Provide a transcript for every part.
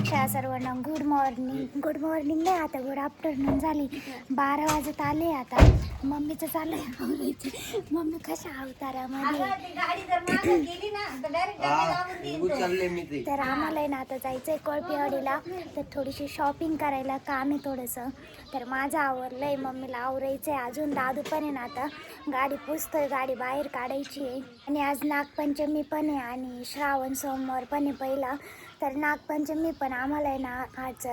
शुभेच्छा सर्वांना. Good morning नाही, आता गुड आफ्टरनून झाली. 12 वाजत आले. आता मम्मीचं चाललंय आवरायचं. मम्मी कशा अवतारामध्ये. तर आम्हाला आहे ना आता जायचंय कोळपेवाडीला, तर थोडीशी शॉपिंग करायला काम आहे थोडंसं. तर माझं आवरलंय, मम्मीला आवरायचंय. अजून दादू पण आहे ना, आता गाडी पुसतोय, गाडी बाहेर काढायची आहे. आणि आज नागपंचमी पण आहे आणि श्रावण सोमवार पण आहे पहिला. तर नागपंचमी पण आम्हाला आहे ना आज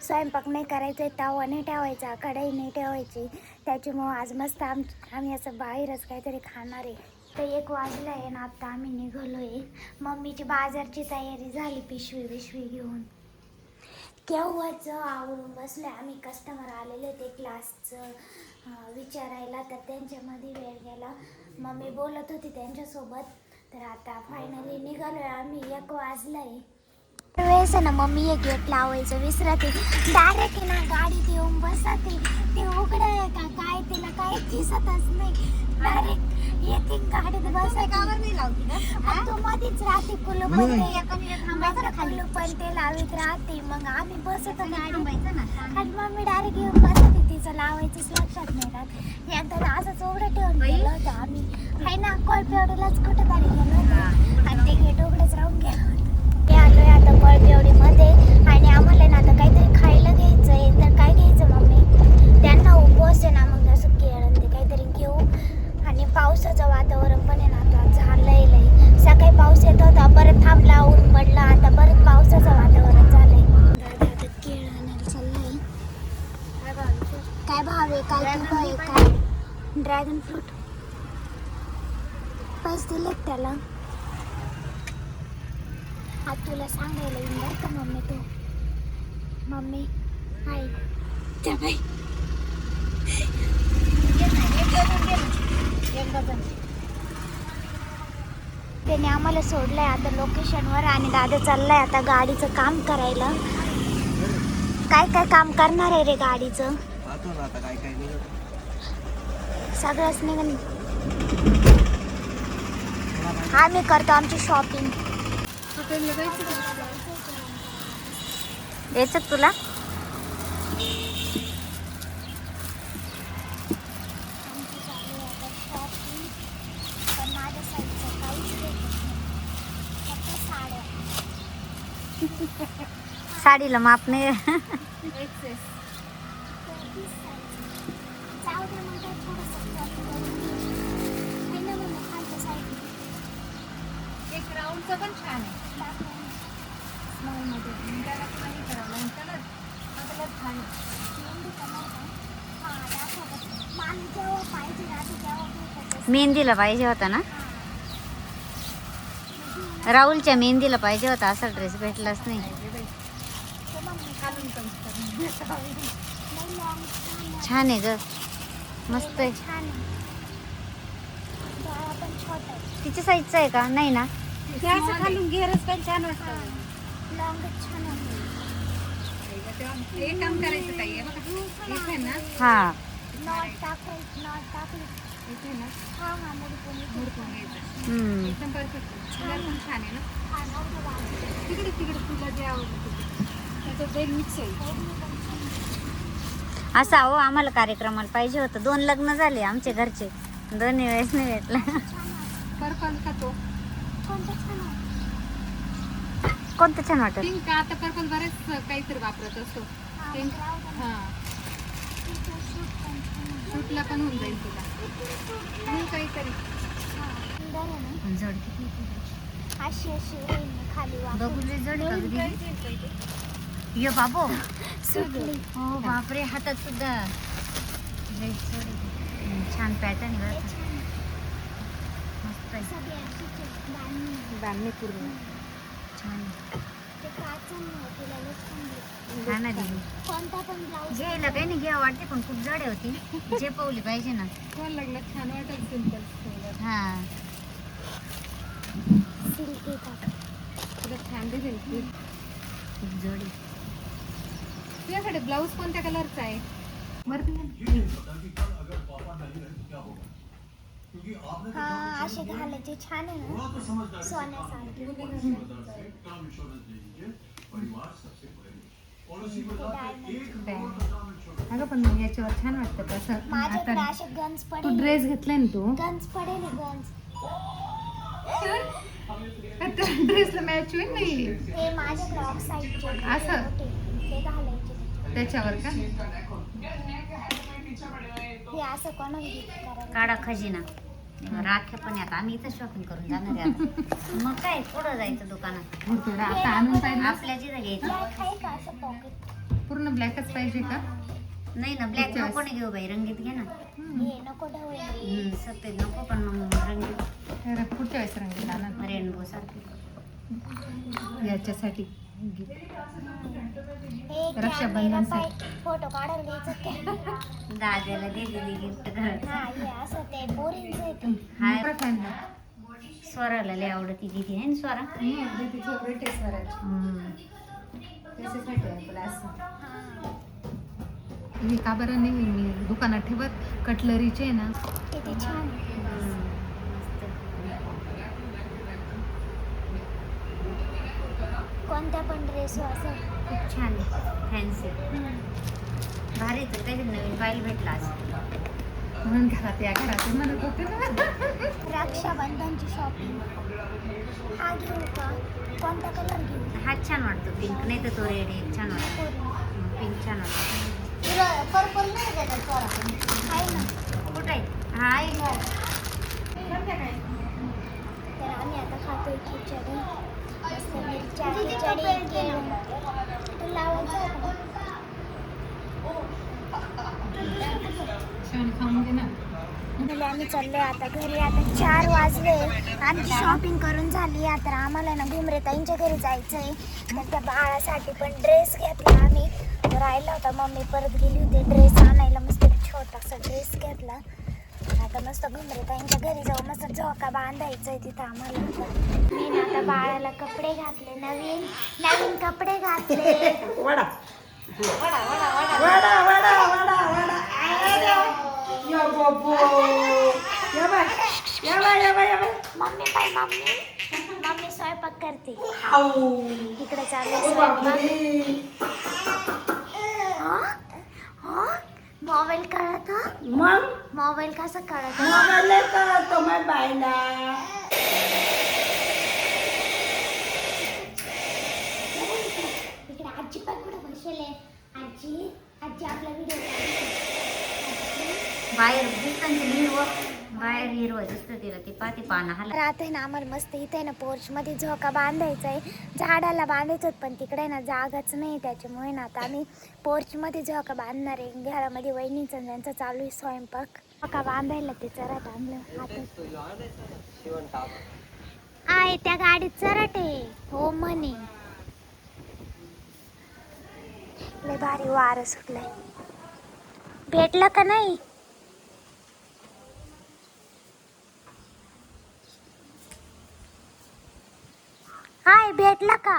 स्वयंपाक नाही करायचा आहे, तवा नाही ठेवायचा, कढई नाही ठेवायची. त्याच्यामुळं आज मस्त आम्ही असं बाहेरच काहीतरी खाणार आहे. तर 1 वाजलं आहे ना, आता आम्ही निघालो आहे. मम्मीची बाजारची तयारी झाली, पिशवी घेऊन. केव्हाच आवरून बसले आम्ही. कस्टमर आलेले ते क्लासचं विचारायला, तर त्यांच्यामध्ये वेळ गेला. मम्मी बोलत होती त्यांच्यासोबत. तर आता फायनली निघालो आहे आम्ही. 1 वाजलं आहे. वेळेस ना मम्मी हे गेट लावायचं विसरते. डायरेक्ट ना गाडीत येऊन बसते. ते उघडं आहे का काय तिला काय दिसतच नाही. डायरेक्ट येते गाडीत बसते. तू मध्येच राहते कुलूप पण ते लावित राहते. मग आम्ही बसतो गाडी आणि मम्मी डायरेक्ट येऊन बसते. तिचं लावायचंच लक्षात नाही राहत. एकदा असंच उघडं ठेवून गेलो होतो आम्ही. आहे ना कोळपेवाडीलाच कुठं तरी गेलो होतो आणि ते गेट उघडंच राहून गेलो. ते आलोय आता कोळपेवाडीमध्ये आणि आम्हाला ना आता काहीतरी खायला घ्यायचं आहे. तर काय घ्यायचं मम्मी? त्यांना उपवास आहे ना, मग असं केळं ते काहीतरी घेऊ. आणि पावसाचं वातावरण पण आहे ना आता झालंय लई. सकाळी पाऊस येत होता, परत थांबला, ऊन पडला, आता परत पावसाचं वातावरण झालंय. दादा आता केळं आणायला चाललंय. काय भाव आहे, काय किलो आहे, काय ड्रॅगन फ्रूट पैसे दिलेत त्याला. आज तुला सांगायला येईन बरं का मम्मी. तू मम्मी हाय त्या बाई. त्याने आम्हाला सोडलंय आता लोकेशनवर आणि दादा चाललाय आता गाडीचं काम करायला. काय काय काम करणार आहे रे गाडीचं? सगळंच निघून आम्ही करतो आमची शॉपिंग. यायचं तुला? साडीला माप नाही. एक राऊंडचं पण छान आहे. त्याला नाही करावं त्याला छान मेहंदीला पाहिजे होता ना, राहुलच्या मेहंदीला पाहिजे होता. असा ड्रेस भेटलाच नाही. छान आहे ग, मस्त आहे. तिच्या साईजचा आहे का? नाही ना, खालून घेरच पण छान वाटतं. एक काम करायचं ताई, इथे ना हा इथे ना एकदम परफेक्ट. पण छान आहे ना. तिकडे तुला जे आवडतं त्याच्यात एक मिक्स आहे. असं हो, आम्हाला कार्यक्रमाला पाहिजे होतं. 2 लग्न झाले आमच्या घरचे, 2 वेळेस नाही भेटला. पर्पल का तो कोणतं छान वाटत? पिंक. आता पर्पल बरेच काहीतरी वापरत असतो. पिंक हा शूटला पण होऊन जाईल तुला. मग काहीतरी जड बघूले जड ये बाबो. हो बापरे, हातात सुद्धा छान पॅटर्न आहे. मस्त आहे. बांधणी पूर्ण छान हा ना दिदी. घ्यायला काही नाही, घ्या वाटते पण खूप जड होती. झेपवली पाहिजे ना. कोण लागलं छान वाटेल सिंपल. हा तुला छान दिसेल. खूप जड आहे. तुझ्याकडे ब्लाऊज कोणत्या कलरचा आहे? हा असे घालायचे, छान आहे ना सोन्यासारखे. अगं पण मग याच्यावर छान वाटतं कसं माझ्याकडे आता असे गंज तू पडेल. ड्रेस घेतलाय ना तू गंज पडेल गंज. ड्रेसला मॅच होईल नाही ते माझ्याकडे ऑफसाईडचे असं? ते घालायचे त्याच्यावर का हे असं कोणाला gift करायला. काढा खजिना राख्या पण आता आम्ही इथं शॉपिंग करून जाणार आहे आता. मग काय पुढं जायचं दुकानात थोडं आता आणून पाहिजे आपल्या जिथं घ्यायचं. Black आहे का असं पॉकेट? पूर्ण ब्लॅकच पाहिजे का नाही ना ब्लॅक नको नाही घेऊ बाई रंगीत घे ना. हे नको ढवळे. सफेद नको पण मग रंगीत पुढच्या वेळेस रंगीत आणा रेनबो सारखे. याच्यासाठी हे रक्षाबंधनसाठी. फोटो काढायला द्यायचं काय? दाद्याला दे दिली गिफ्ट घर. हा हे असं ते पोरींचं आहे ते. हाय मोकळं fan ला. स्वराला लय आवडती दिदी आहे ना स्वरा. दीदीचं great आहे स्वराज. त्याच्यासाठी आहे तुला असं हा. हे का बरं नाही मी दुकानात ठेवत कटलरीचे आहे ना किती छान. कोणत्या पण ड्रेस असं. खूप छान फॅन्सी भारी तर काहीतरी नवीन पाहायला भेटला आज. म्हणून घरात या घरात आहे म्हणत होते ना रक्षाबंधनची शॉपिंग. हा घेऊ का? कोणता कलर घेऊ? हा छान वाटतो पिंक नाही तर तो रेड एक छान वाटतो. पिंक छान वाटतो. पर्पल नाही देतात पोरा. आहे ना. कुठं आहे हा आहे. तर आम्ही आता खातोय खिचडी. मस्त मिरच्या खिचडी केळं. तू लावायचं आहे का? शेवणी खाऊन घे ना म्हणजे आम्ही चाललोय आता घरी. आता 4 वाजले. आमची शॉपिंग करून झाली. आता आम्हाला ना घुमरेताईंच्या घरी जायचंय. तर त्या बाळासाठी पण ड्रेस घेतला आम्ही. राहिला होता मम्मी परत गेली होती ड्रेस आणायला. मस्त छोटासा ड्रेस घेतला. आता मस्त घुमरेताईंच्या घरी जाऊ. मस्त झोका बांधायचंय तिथं आम्हाला. मी ना आता बाळाला कपडे घातले. नवीन नवीन कपडे घातले. मम्मी पाय मम्मी मम्मी स्वयंपाक करते. इकडे चालू मोबाईल कळत. मग मोबाईल कसं कळत? मोबाईल कळतो मग बायला. इकडे आजी पण कुठे बसले. आजी आजी आपला व्हिडिओ बाहेर दिसतांची हिरवं बाहेर हिरवं दिसतं तिला ती पाती पानं हाला. राहते ना आम्हाला मस्त इथे ना पोर्च मध्ये झोका बांधायचा आहे. झाडाला बांधायचं पण तिकडे ना जागाच नाही. त्याच्यामुळे ना आता आम्ही पोर्च मध्ये झोका बांधणार आहे. घरामध्ये वहिनीचं त्यांचा चालू आहे स्वयंपाक. झोका बांधायला ते चराट आणलं हातात. आहे त्या गाडीत चराट आहे. हो म्हणे लय भारी वारं सुटलंय. भेटलं का नाही? हाय भेटला का?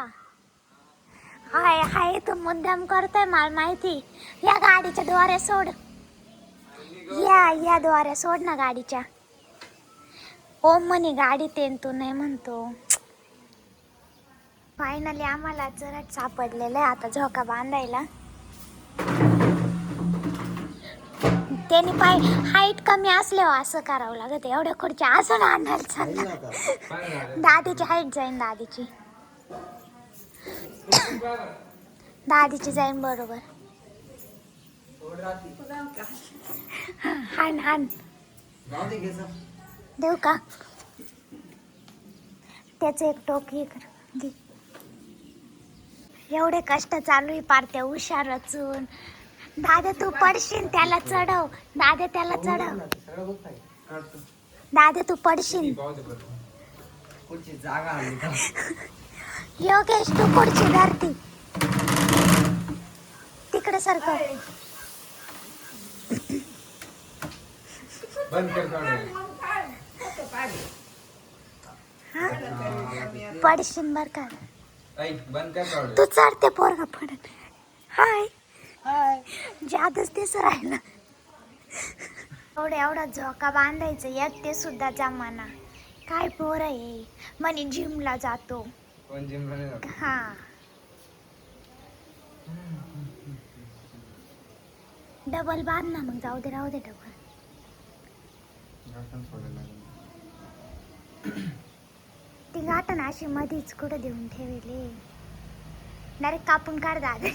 हाय हाय तो मुद्दाम करतोय मला माहिती. या गाडीच्या द्वारे सोड. या द्वारे सोड ना गाडीच्या. ओ म्हणे गाडी तेन तू नाही म्हणतो. फायनली आम्हाला चरट सापडलेलं आहे आता झोका बांधायला. त्यांनी पाय हाईट कमी असल्यावर असं करावं लागत. एवढ्या खुर्च्या अजून आणायला चालला. दादीची हाईट जाईन. दादीची जाईन बरोबर. हान हान देऊ का? त्याचं एक टोक हे कर घे. एवढे कष्ट चालू आहे पार त्या उषा रचून. दादा तू पडशील त्याला चढव. दादा त्याला चढव. दादा तू पडशील. जागा आली का? योगेश तू पुढची धरती तिकडे सारखं. पडशील बर का? तू चढते पोरगा पडत. हाय जादच तेच राहिलं. एवढा झोका बांधायचं एकटे सुद्धा जमाना. काय पोर आहे म्हणे जिमला जातो. हा डबल बांध ना मग, जाऊ दे राहू दे डबल. ती गाठण अशी मधीच कुठं देऊन ठेवले. डायरेक्ट कापून काढ दादा.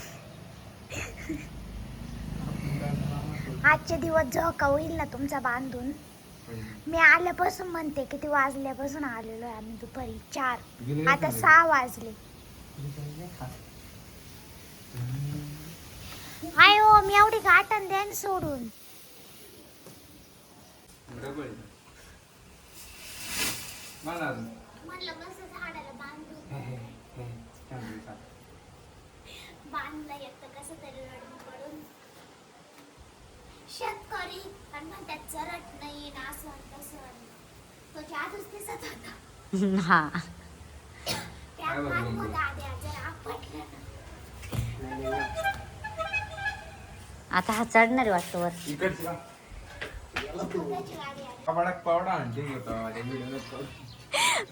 आजचे दिवस झोका होईल ना तुमचा बांधून. मी आल्यापासून म्हणते किती वाजल्यापासून आलेलो आहे आम्ही, दुपारी 4, आता 6 वाजले. आय हो, मी एवढी गाठण द्या सोडून. म्हणलं मस्त झाडाला बांधलं एक तर कसं तरी रडून पडून. शेतकरी आणि म्हणतात चरट नाही ना, असं तसं. तो जादूच दिसत होता. हा त्या दाद्या जर आपटलं ना. आता हा चढणार वाटतं वर. त्याची गाडी आली.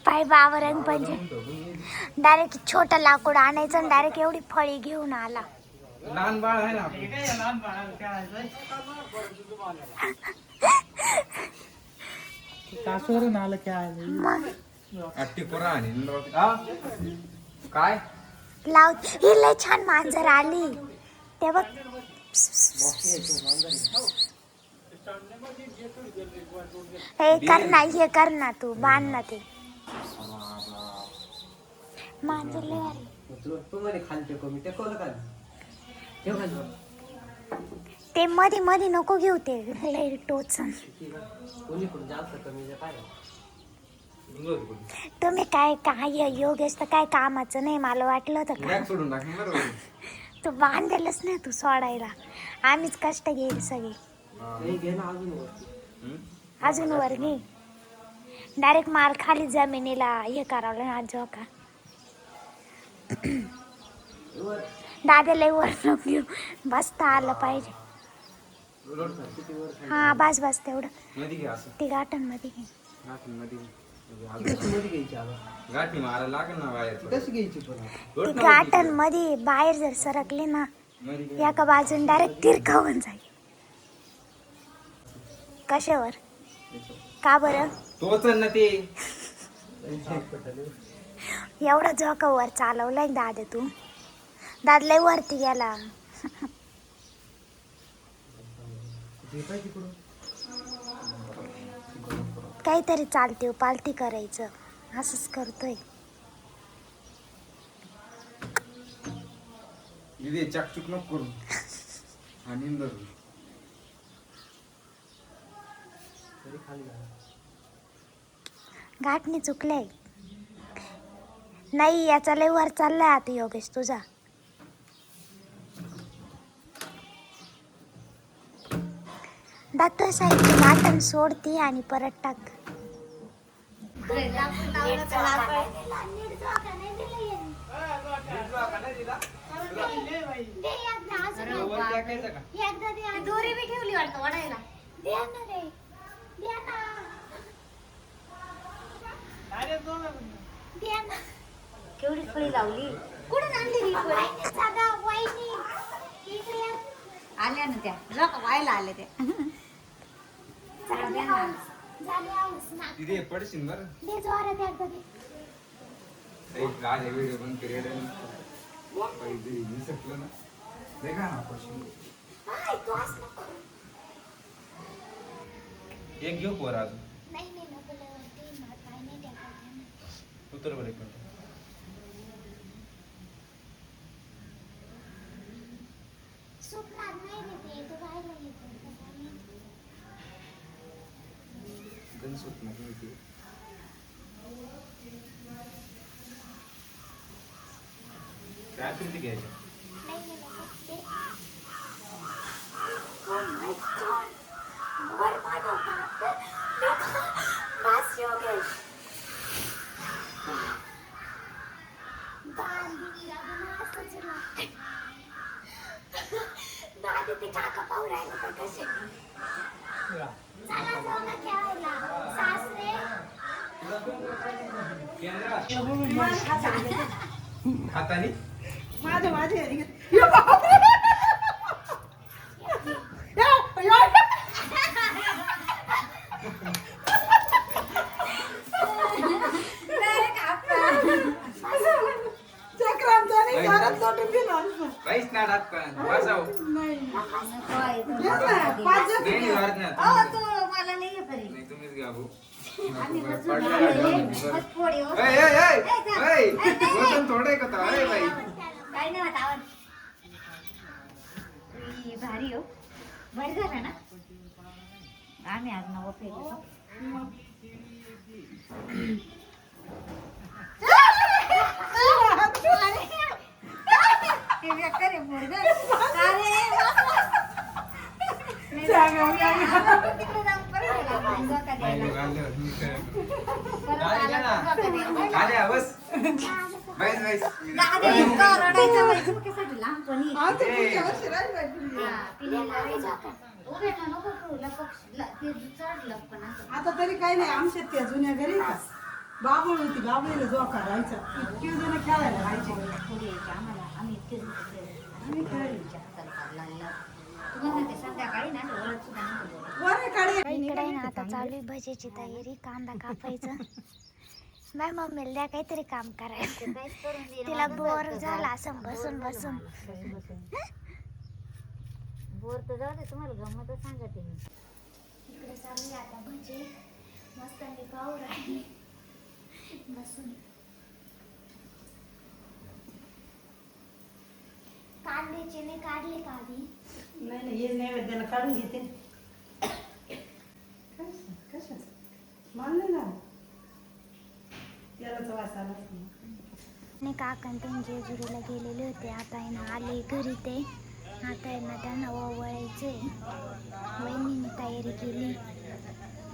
पाय बावरंग पंजे डायरेक्ट छोटं लाकूड आणायचं आणि डायरेक्ट एवढी फळी घेऊन आला. लहान बाळ आहे ना कासवरून आलं काय मग काय लाव. ही लय छान मांजर आली ते बघ. हे कर ना तू, बांध ना ते. मांजर लय आली. तू मध्ये खाली टेको, मी टेकवलं का ठेव खाली. ते मध्ये मध्ये नको घेऊ, ते लय टोचन. कोणीकडून जास्त कमी पाहिजे. तुम्ही काय योगेश तर काय कामाचं नाही, मला वाटलं होतं का. सोडून टाक बरोबर. तू बांधेलच नाही तू सोडायला. आम्हीच कष्ट घेईल सगळे. घे ना अजून वर घे. डायरेक्ट मार खाली जमिनीला हे करावं ना झोका. दादाला वर नको घेऊ, बसता आलं पाहिजे. हा बस बस तेवढं. मध्ये घे असं. ती गाठण मध्ये घे. मध्ये मध्ये घ्यायची आला. गाठी मारा लागेल ना बाहेर. कशी घ्यायची पण ती गाठण मध्ये बाहेर जर सरकली ना, एका बाजून डायरेक्ट तिरकावून जाईल. कशावर? का बरं? तोच ना ते. एवढा झोका वर चालवलाय दादा तू. दादलाही वरती गेला. काहीतरी चालते पालती करायचं, असंच करतोय. इथे चकचुक नको करू. आणि गाठणी चुकलंय. नाही, याचा लय वर चाललाय आता योगेश तुझा. दातो साईडची गाठण सोडती आणि परत टाक. दोरी बी ठेवली वाटतं वडायला. केवढी फळी लावली. कुठून आणली ही फळी? आल्या ना त्या लोक व्हायला आले त्या. तिथे पडशील बरं. गाणे व्हिडिओ पण क्रिएटर दिसलं ना. देखा ना पडशील. एक घेऊ पोर अजून. उतर बरं एक मिनिट. सुट नाही काय किती घ्यायचं. हाताने माझे काहीच नाही टाक पण वाजाव नको आहे तो. नाही वारत नाही अहो, तो मला नाही आहे तरी. नाही तुम्हीच घ्या भाऊ आम्ही बसून पडलं राहिलो. लागलं. बस पोळी, बस. ए, ए, ए, ए, वजन थोडं आहे का तो? ए, बाई काय नाही होत आवाज. ई, भारी हो. भारी झालं ना आम्ही आज नवं फेकलो. हे बेकार आहे पोरगं. अरे, तिकडे जाऊन परत आला. झोका द्यायला. परत आला तर झोका द्यायला. आल्या, बस बैस बैस दादा इतका रडायचा बाई, झोक्यासाठी लहानपणी. हा, तिने लढायचं. उभे ना, नको करू, ते चढलं पण असं. आता तरी काही नाही आमच्या त्या जुन्या घरी का बाबळ होती बाबळीला जोका राहायचा इतके जण खेळायला राहायचे. पुढे यायचे आम्हाला. आम्ही इतके जण खेळलो. आम्ही खेळायच्या हाताला पाड लागला. तुम्हाला सांगते, संध्याकाळी ना ओळख सुद्धा नव्हतं बोलत. वरे काढे इकडे आहे ना आता चालू आहे भजीची तयारी, कांदा कापायचं. माझ्या मम्मीला द्या काहीतरी काम करायचं, काहीच करून देईना. तिला बोर झाला असं बसून बसून. बोर तर जाऊ दे, तुम्हाला गमतच सांगते मी. इकडे चालू आहे आता भजी, मस्त मी पाहू राहिली बसून. कांद्याचे नाही काढले का आधी? नाही नाही हे नैवेद्याला काढून घेते. कशाच मान नाही ना त्याला वास आला. नाही काकण ते जेजुरीला गेलेले होते, आता आहे ना आले घरी ते. आता आहे ना त्यांना ओवाळायचे. वहिनीने तयारी केली.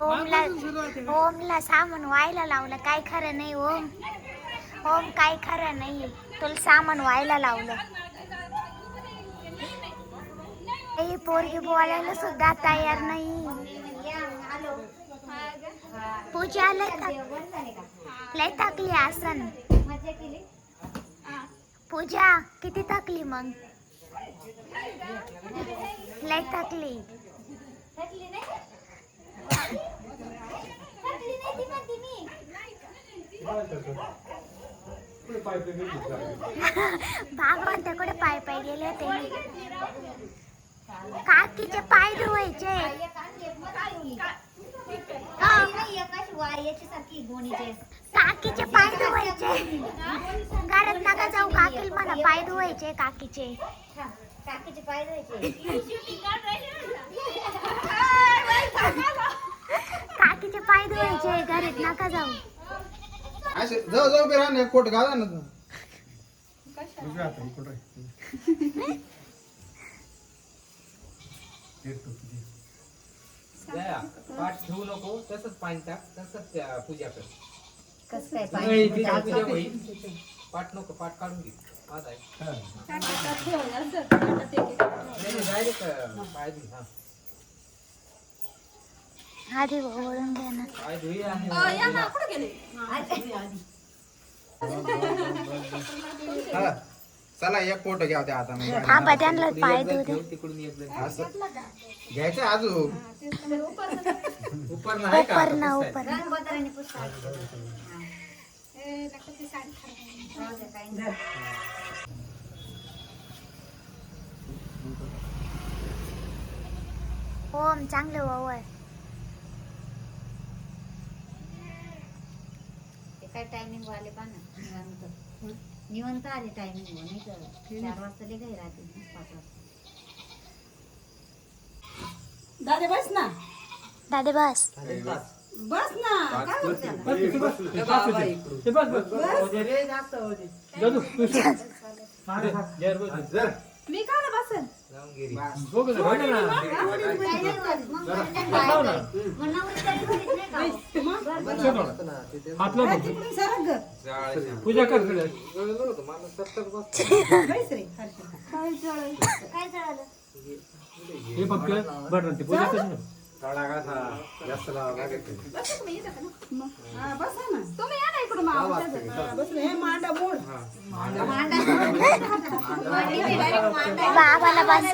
ओमला सामान व्हायला लावलं, काय खरं नाही ओम. ओम काय खरं नाही, तुला सामान व्हायला लावलं. हे पोरगी बोलायला सुद्धा तयार नाही. पूजा आलं का? लय टाकली आसन. मजा केली. पूजा किती टाकली मग? लय टाकली. थकली नाही? थकली नाही ती म्हणते मी. भागवंताकडे पाय पाय गेले होते. काकीचे पाय धुवायचे. काकीचे पाय धुवायचे. घरात नका जाऊ, काकील म्हणा पाय धुवायचे काकीचे. काकीचे पाय धुवायचे. काकीचे पाय धुवायचे, घरात नका जाऊ. असे जाऊ जाऊ बे राहणार कोट घाला ना तू. उजव्या हाताने कोट आहे. पाठ ठेवू नको, तसंच पाणी टाक, तसंच पूजा कर. कसं काय पाय नाही, धुवायचं? पूजा होईल. पाठ नको, पाठ काढून घे. आज आहे. डायरेक्ट पाय धुई. हा आधी ओळून घ्या ना. पाय धुई आणि हा चला एक फोटो घ्या त्या हाताने. थांबा, त्यांना पाय धुऊ दे. तिकडून एक जण असं घ्यायचं अजून. उपर नाही का? उपर ना उपर. रंगपत्राने पुसतात. जाऊ दे, काही नाही. ओम चांगले ओवळ. ते काय टायमिंग वाले पहा ना, निवांत आले टायमिंग. नाही तर 4 वाजता लय घाई राहते, 5 वाजता. दादे बस ना दादे बस. बस ना काय होतं त्याला? मी का बसेल काय नाही होत. मग नवरी तरी घरीच नाही का? तिकडून सरक ग. पूजा कर. बैस रे खालती. काय झालं? हे फक्त बटन ते पूजा कर. थोडा कसा जास्त लावा. हा, बसा ना तुम्ही या ना इकडून बसले. हे मांडा मोड. बाबाला बस.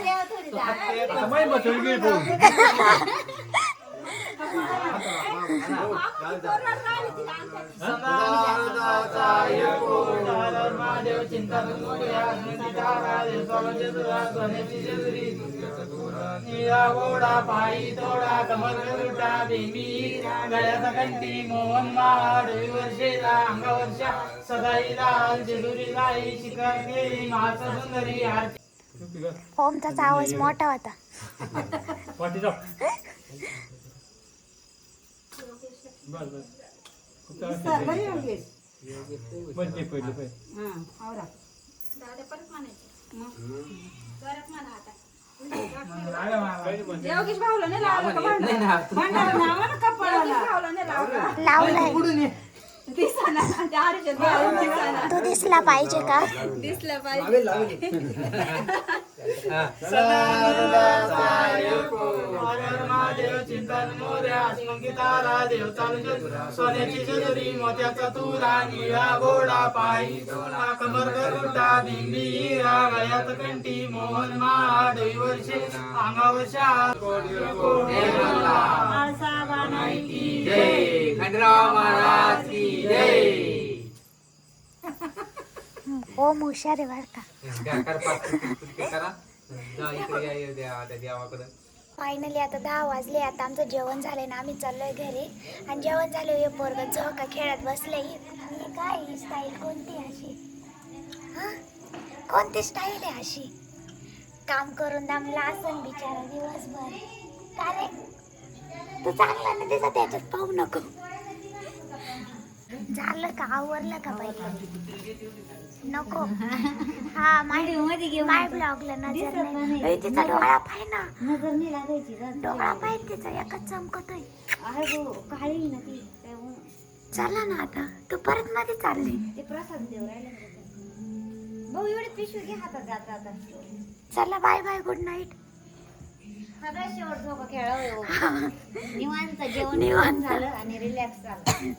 महादेव चिंतन गोडा पायी थोडा कमल गरुडा बेंबी गळ्यात कंठी मोहन महाड वर्षेला अंगवर्षा सदाई लाल जेजुरी लाई शिखर गेली महासा सुंदरी आरती. ओमचा आवाज मोठा होता. योगेश भाऊला नाही लावलं का भांडार? लावलाय. दिसाना त्या आरशात भाऊ दिसाना. तो दिसला पाहिजे का? दिसलं पाहिजे. महादेव चिंतन मोर्या संगीताला देव चालू सोन्याची जेजुरी मोत्याचा तुरा निळा गोडा पायी थोडा कमर गरुडा बिंबी हिरा गळ्यात कंठी मोहन महाड वर्षे अंगावशा जय खंडराव महाराज की जय. ओम हुशार आहे बर का. करा जा इकडे या त्या देवाकडं. फायनली आता 10 वाजले. आता आमचं जेवण झालं ना आम्ही चाललोय घरी. आणि जेवण झालं हे पोरगं झोका खेळत बसलंय. आणि काय स्टाईल कोणती अशी? हा कोणती स्टाईल आहे अशी? काम करून दमला असन बिचारा दिवसभर. का रे तू चांगला ना दिसत त्याच्यात पाहू नको. झालं का आवरलं का पाहिजे? नको. हा माय ब्लॉगला नजर नाही. तिचा डोळा पाय ना. नजर नाही लागायची डोळा पाय तिचा एकच चमकतोय. आहे गो काळी ना ती. चला ना आता तू परत मध्ये चालली. ते प्रसाद देव राहिले भाऊ एवढे पिशवी घे हातात जाता आता. चला बाय बाय गुड नाईट. सगळ्यात शेवट झोपा खेळावं निवांत जेवण निवांत. झालं आणि रिलॅक्स झालं.